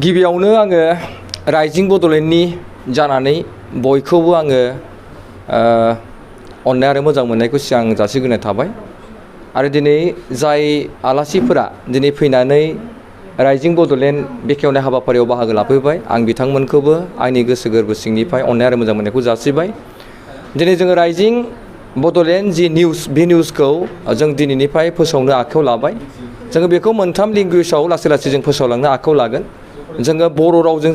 गिबियावनो आङो राइजिं बड'लेण्डनि जानानै बयखौबो आङो अननाय आरो मोजां मोननायखौ सिगां जासिग्रोनाय थाबाय आरो दिनै जाय आलासिफोरा दिनै फैनानै राइजिं बड'लेण्ड बेखेवनाय हाबाफारियाव बाहागो लाफैबाय आं बिथांमोनखौबो आंनि गोसो गोरबो सिंनिफ्राय अननाय आरो मोजां मोननायखौ जासिबाय। दिनै जोङो राइजिं बड'लेण्ड जि निउस बे निउसखौ जों दिनैनिफ्राय फोसावनो आखायाव लाबाय। जोङो बेखौ मोनथाम लेंगुवेजाव लासै लासै जों फोसावलांनो आखायाव लागोन। जोङो बर' रावजों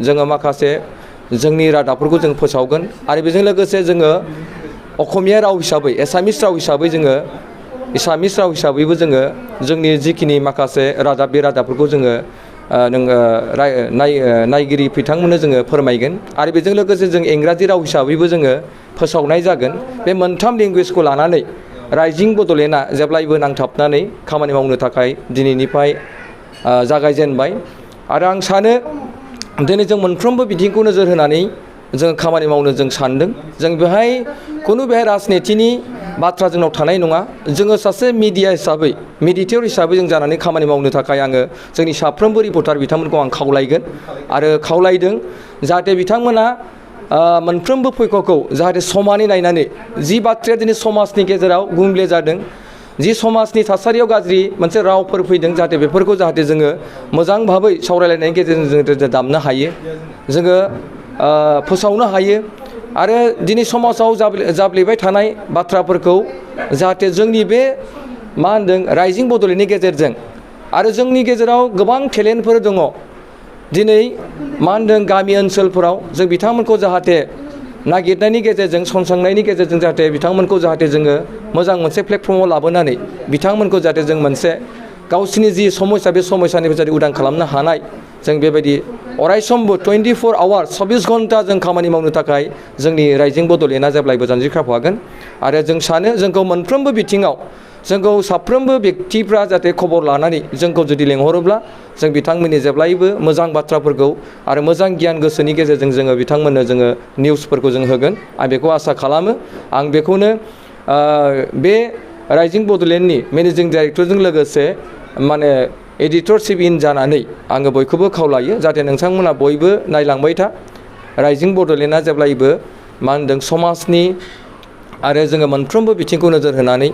जोङो माखासे जोंनि रादाबफोरखौ जों फोसावगोन आरो बेजों लोगोसे जोङो असमिया राव हिसाबै एसामिस राव हिसाबै जोङो जोंनि जिखिनि माखासे रादाब बे रादाबफोरखौ जोङो नायगिरि बिथांमोननो जोङो फोरमायगोन आरो बेजों लोगोसे जों इंराजि राव हिसाबैबो जोङो फोसावनाय जागोन। बे मोनथाम लेंगुवेजखौ लानानै राइजिं बड'लेण्डआ जेब्लायबो नांथाबनानै खामानि मावनो थाखाय दिनैनिफ्राय जागायजेनबाय आरो आं सानो दिनै जों मोनफ्रोमबो बिथिंखौ नोजोर होनानै जों खामानि मावनो जों सानदों। जों बेहाय राजनितिनि बाथ्रा जोंनाव थानाय नङा। जोङो सासे मिडिया हिसाबै मिडिएटर हिसाबै जों जानानै खामानि मावनो थाखाय आङो जोंनि साफ्रोमबो रिपर्टार बिथांमोनखौ आं खावलायगोन आरो खावलायदों जाहाथे बिथांमोना मोनफ्रोमबो फैख'खौ जाहाथे समानै नायनानै जि बाथ्राया दिनै समाजनि गेजेराव गुबुंले जादों, जि समाजनि थासारियाव गाज्रि मोनसे रावफोर फैदों जाहाथे बेफोरखौ जाहाथे जोङो मोजां भाबै सावरायलायनायनि गेजेरजों जों दामनो हायो, जोङो फोसावनो हायो आरो दिनै समाजाव जाफ्लेबाय थानाय बाथ्राफोरखौ जाहाथे जोंनि बे राइजिं बड'लेण्डनि गेजेरजों आरो जोंनि गेजेराव गोबां टेलेन्टफोर दङ। दिनै गामि ओनसोलफोराव जों बिथांमोनखौ जाहाथे नागिरनायनि गेजेरजों सनसांनायनि गेजेरजों जाहाथे बिथांमोनखौ जाहाथे जोङो मोजां मोनसे प्लेटफर्माव लाबोनानै बिथांमोनखौ जाहाथे जों मोनसे गावसिनि जि समस्या बे समस्यानिफ्राय जाहाथे उदां खालामनो हानाय जों बेबायदि अरायसमबो 24 आवार्स 24 घन्टा जों खामानि मावनो थाखाय जोंनि राइजिं बड'लेण्डआ जेब्लायबो जानजि खाफ्रागोन आरो जों सानो जोंखौ मोनफ्रोमबो बिथिङाव जोंखौ साफ्रोमबो व्यक्तिफ्रा जाहाथे खबर लानानै जोंखौ जुदि लेंहरोब्ला जों बिथांमोननि जेब्लायबो मोजां बाथ्राफोरखौ आरो मोजां गियान गोसोनि गेजेरजों जोङो बिथांमोननो जोङो निउसफोरखौ जों होगोन। आं बेखौ आसा खालामो। आं बेखौनो बे राइजिं बड'लेण्डनि मेनेजिं डाइरेक्टरजों लोगोसे एडिटरशिप इन जानानै आङो बयखौबो खावलायो जाहाथे नोंथांमोना बयबो नायलांबाय था। राइजिं बड'लेण्डआ जेब्लायबो समाजनि आरो जोङो मोनफ्रोमबो बिथिंखौ नोजोर होनानै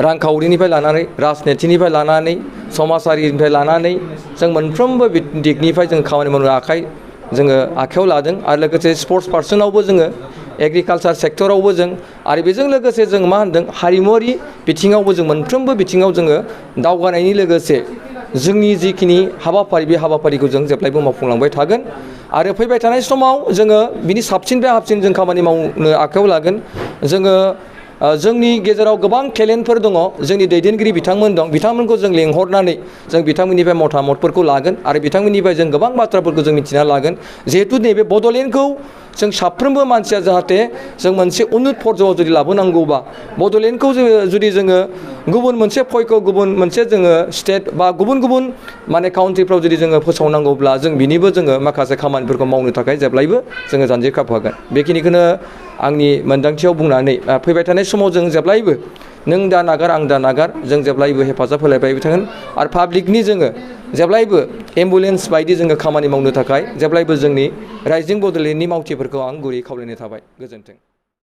रांखावरिनिफ्राय लानानै राजनितिनिफ्राय लानानै समाजारिनिफ्राय लानानै जों मोनफ्रोमबो दिगनिफ्राय जों खामानि मावनो आखायाव लादों आरो लोगोसे स्पर्ट्स पार्सनावबो जोङो एग्रिकालचार सेक्टरावबो जों आरो बेजों लोगोसे जों हारिमुवारि बिथिङावबो जों मोनफ्रोमबो बिथिङाव जोङो दावगानायनि लोगोसे जोंनि जिखिनि हाबाफारि बे हाबाफारिखौ जों जेब्लायबो मावफुंलांबाय थागोन आरो फैबाय थानाय समाव जोङो बिनि साबसिननिफ्राय हामसिन जों खामानि मावनो आखायाव लागोन। जोङो जोंनि गेजेराव गोबां टेलेन्टफोर दङ, जोंनि दैदेनगिरि बिथांमोन दं, बिथांमोनखौ जों लेंहरनानै जों बिथांमोननिफ्राय मतामतफोरखौ लागोन आरो बिथांमोननिफ्राय जों गोबां बाथ्राफोरखौ जों मिथिना लागोन। जिहेतु नैबे बड'लेण्डखौ जों साफ्रोमबो मानसिया जाहाथे जों मोनसे उन्नत पर्यायाव जुदि लाबोनांगौबा बड'लेण्डखौ जुदि जोङो गुबुन मोनसे गुबुन मोनसे जोङो स्टेट बा गुबुन काउन्ट्रिफ्राव जुदि जोङो फोसावनांगौब्ला जों बिनिबो जोङो माखासे खामानिफोरखौ मावनो थाखाय जेब्लायबो जोङो जानजि खाफ्रागोन। बेखिनिखौनो आंनि मोनदांथियाव बुंनानै फैबाय थानाय समाव जों जेब्लायबो नों दा नागार आं दा नागार जों जेब्लायबो हेफाजाब होलायबाय थागोन आरो पाब्लिकनि जोङो जेब्लायबो एम्बुलेन्स बायदि जोङो खामानि मावनो थाखाय जेब्लायबो जोंनि राइजिं बड'लेण्डनि मावथिफोरखौ आं गुरै खावलायनाय थाबाय। गोजोन्थों।